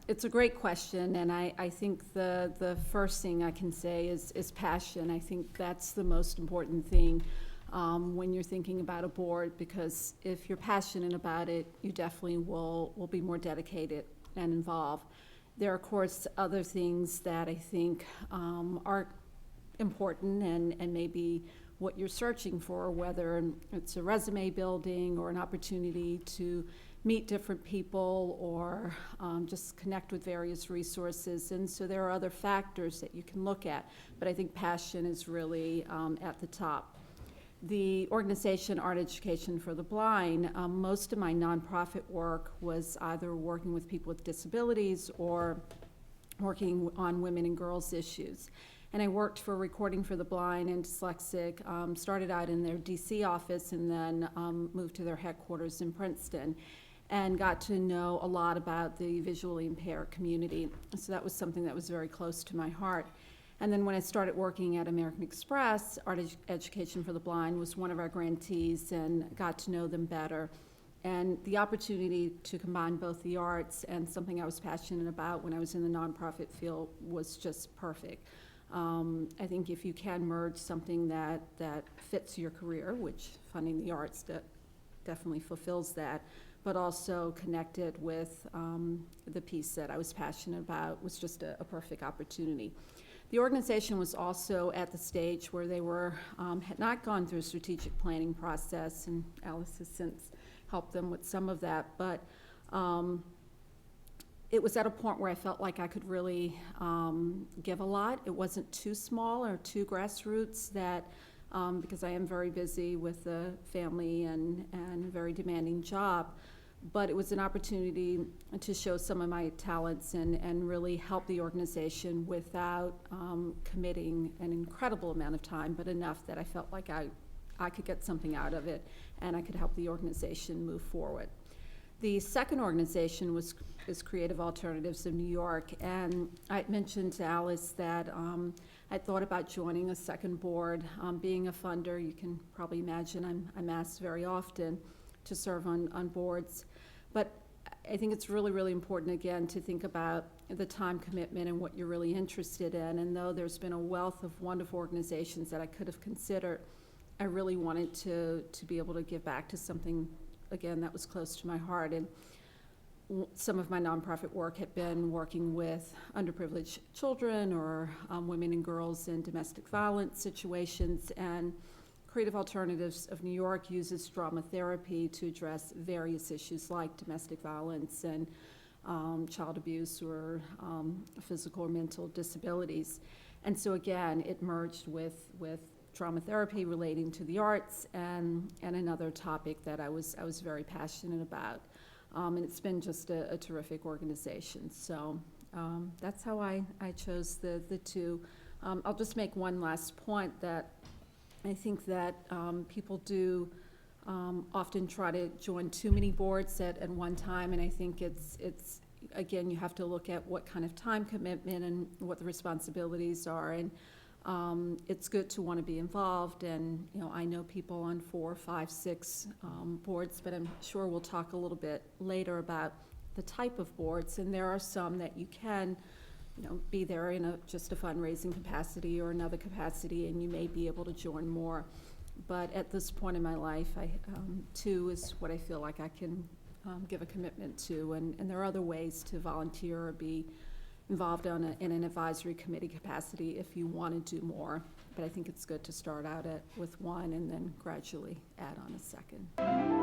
It's a great question, and I think the first thing I can say is passion. I think that's the most important thing when you're thinking about a board, because if you're passionate about it, you definitely will be more dedicated and involved. There are, of course, other things that I think are important and maybe what you're searching for, whether it's a resume building or an opportunity to meet different people or just connect with various resources. And so there are other factors that you can look at, but I think passion is really at the top. The organization Art Education for the Blind, most of my nonprofit work was either working with people with disabilities or working on women and girls issues. And I worked for Recording for the Blind and Dyslexic, started out in their DC office and then moved to their headquarters in Princeton, and got to know a lot about the visually impaired community. So that was something that was very close to my heart. And then when I started working at American Express, Education for the Blind was one of our grantees, and got to know them better. And the opportunity to combine both the arts and something I was passionate about when I was in the nonprofit field was just perfect. I think if you can merge something that fits your career, which funding the arts definitely fulfills that, but also connected with the piece that I was passionate about, was just a perfect opportunity. The organization was also at the stage where they had not gone through a strategic planning process, and Alice has since helped them with some of that, but it was at a point where I felt like I could really give a lot. It wasn't too small or too grassroots, that because I am very busy with a family and a very demanding job, but it was an opportunity to show some of my talents and really help the organization without committing an incredible amount of time, but enough that I felt like I could get something out of it and I could help the organization move forward. The second organization is Creative Alternatives of New York, and I mentioned to Alice that I thought about joining a second board. Being a funder, you can probably imagine I'm asked very often to serve on boards, but I think it's really, really important, again, to think about the time commitment and what you're really interested in. And though there's been a wealth of wonderful organizations that I could have considered, I really wanted to be able to give back to something, again, that was close to my heart. And some of my nonprofit work had been working with underprivileged children or women and girls in domestic violence situations, and Creative Alternatives of New York uses drama therapy to address various issues like domestic violence and child abuse or physical or mental disabilities. And so again, it merged with drama therapy relating to the arts and another topic that I was very passionate about. And it's been just a terrific organization. So that's how I chose the two. I'll just make one last point, that I think that people do often try to join too many boards at one time, and I think it's again, you have to look at what kind of time commitment and what the responsibilities are, and it's good to want to be involved. And I know people on 4, 5, 6 boards, but I'm sure we'll talk a little bit later about the type of boards, and there are some that you can be there in just a fundraising capacity or another capacity, and you may be able to join more. But at this point in my life, 2 is what I feel like I can give a commitment to, and there are other ways to volunteer or be involved in an advisory committee capacity if you want to do more. But I think it's good to start out with 1 and then gradually add on a second.